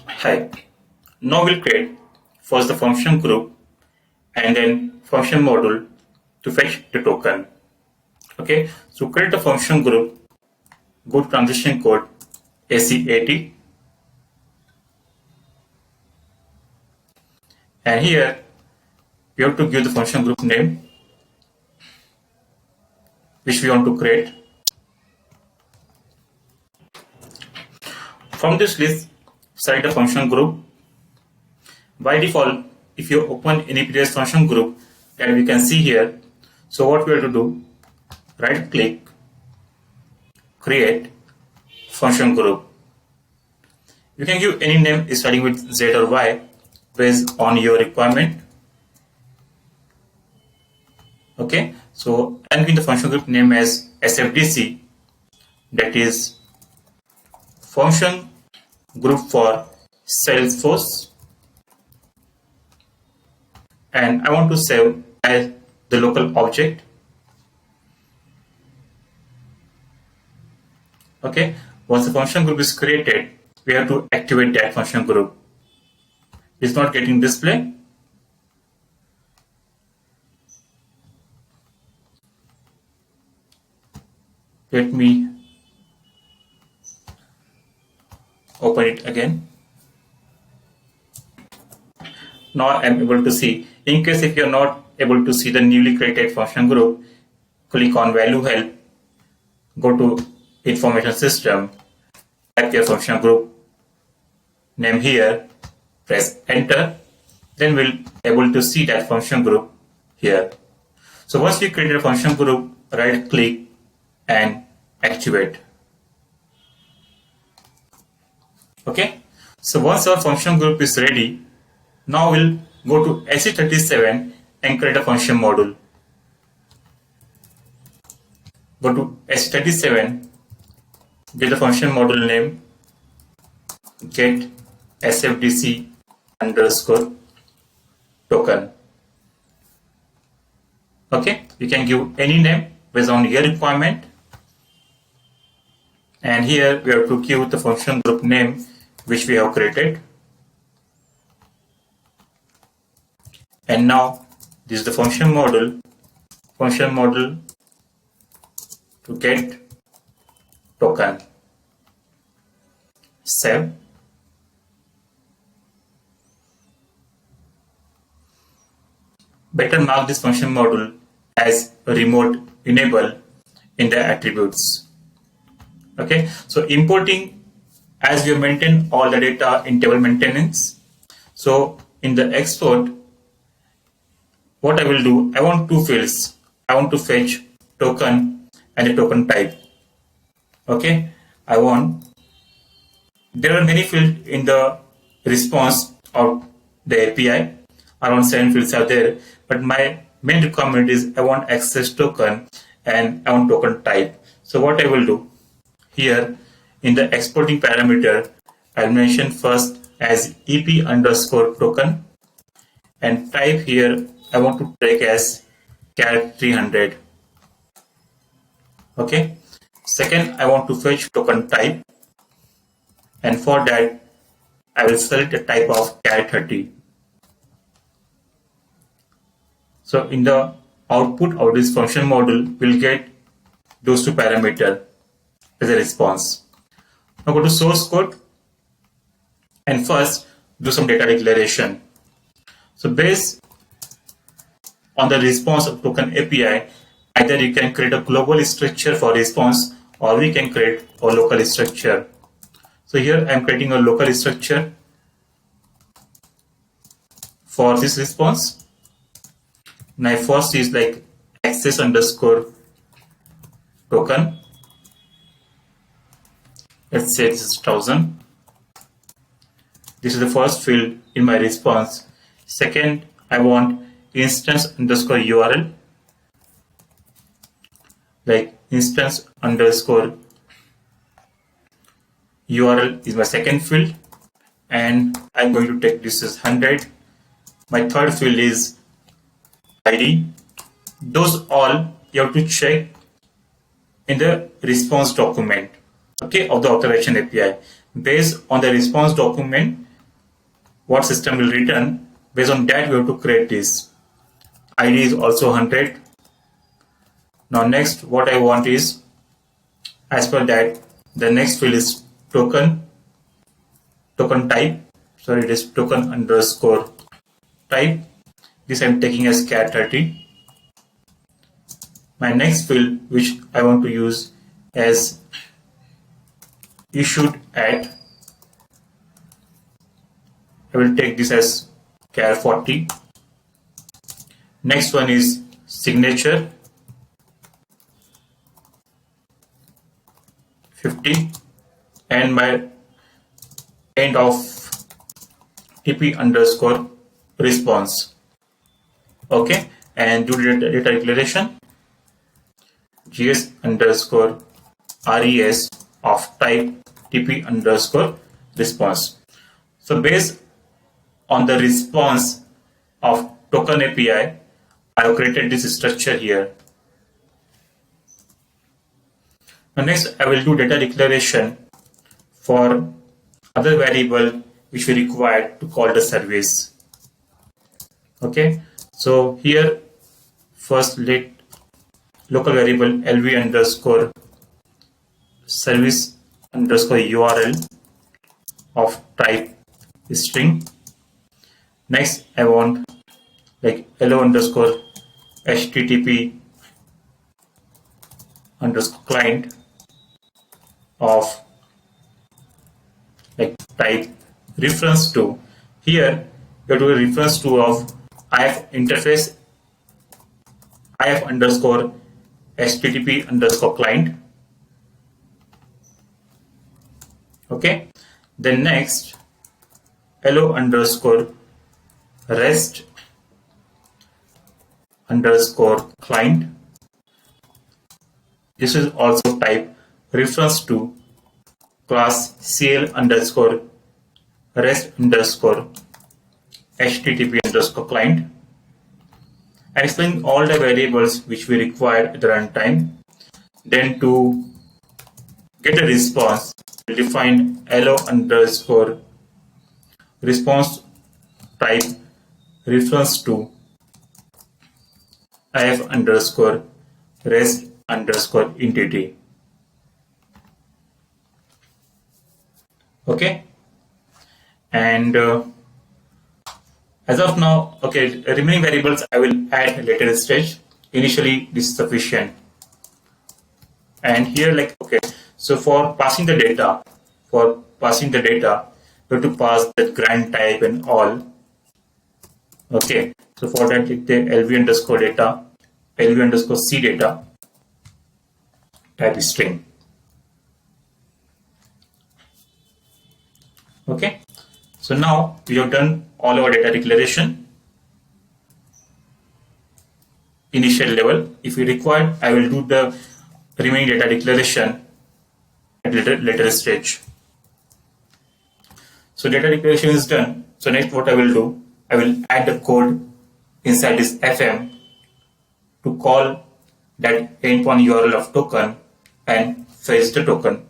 Hi. Now we'll create first the function group and then function module to fetch the token. Okay, so create the function group, go to transition code ACAT, and here we have to give the function group name which we want to create. From this list, select the function group. By default, if you open any previous function group that we can see here, so what we have to do, right click, create function group. You can give any name starting with Z or Y based on your requirement. Okay, so I'm giving the function group name as SFDC, that is function group for Salesforce, and I want to save as the local object. Okay, once the function group is created, we have to activate that function group. It's not getting display. Let me open it again. Now I'm able to see. In case if you're not able to see the newly created function group, click on value help, go to information system, type your function group name here, press enter, then we'll able to see that function group here. So once we created a function group, right click and activate. Okay, so once our function group is ready, now we'll go to AC37 and create a function module. Go to AC37, give the function module name, get SFDC underscore token. Okay, you can give any name based on your requirement. And here we have to give the function group name which we have created. And now this is the function module to get token. Save. Better mark this function module as remote enable in the attributes. Okay, so importing, as we maintain all the data in table maintenance. So in the export, what I will do, I want two fields. I want to fetch token and a token type. Okay, there are many fields in the response of the API. Around 7 fields are there, but my main requirement is I want access token and I want token type. So what I will do here in the exporting parameter, I'll mention first as EP underscore token, and type here I want to take as char 300. Okay. Second, I want to fetch token type, and for that I will select a type of char 30. So in the output of this function module, we'll get those two parameters as a response. Now go to source code and first do some data declaration. So based on the response of token API, either you can create a global structure for response or we can create a local structure. So here I'm creating a local structure for this response. My first is like access underscore token. Let's say this is 1000. This is the first field in my response. Second, I want instance underscore URL, like instance underscore URL is my second field, and I'm going to take this as 100. My third field is ID. Those all you have to check in the response document, okay, of the authorization API. Based on the response document, what system will return. Based on that, we have to create this. ID is also 100. Now next, what I want is, as per that, the next field is token type. Sorry, it is token underscore type. This I'm taking as char 30. My next field, which I want to use as issued at, I will take this as char 40. Next one is signature 50, and my end of TP underscore response. Okay, and do data declaration GS underscore res of type TP underscore response. So based on the response of token API, I have created this structure here. Now next, I will do data declaration for other variable which we require to call the service. Okay, so here first let local variable lv underscore service underscore URL of type string. Next, I want like hello underscore http underscore client of like type reference to. Here you have to reference to of if interface if underscore http underscore client. Okay, then next hello underscore rest underscore client. This is also type reference to class cl underscore rest underscore http underscore client. I'm explaining all the variables which we require at the runtime. Then to get a response, we'll define hello underscore response type reference to if underscore rest underscore entity. Okay, and as of now, okay, remaining variables I will add a later stage. Initially, this is sufficient. And here, like, okay, so for passing the data, you have to pass the grant type and all. Okay, so for that, take the lv underscore data, lv underscore c data, type string. Okay, so now we have done all our data declaration. Initial level, if you require, I will do the remaining data declaration at later stage. So data declaration is done. So next, what I will do, I will add the code inside this FM to call that endpoint URL of token and fetch the token.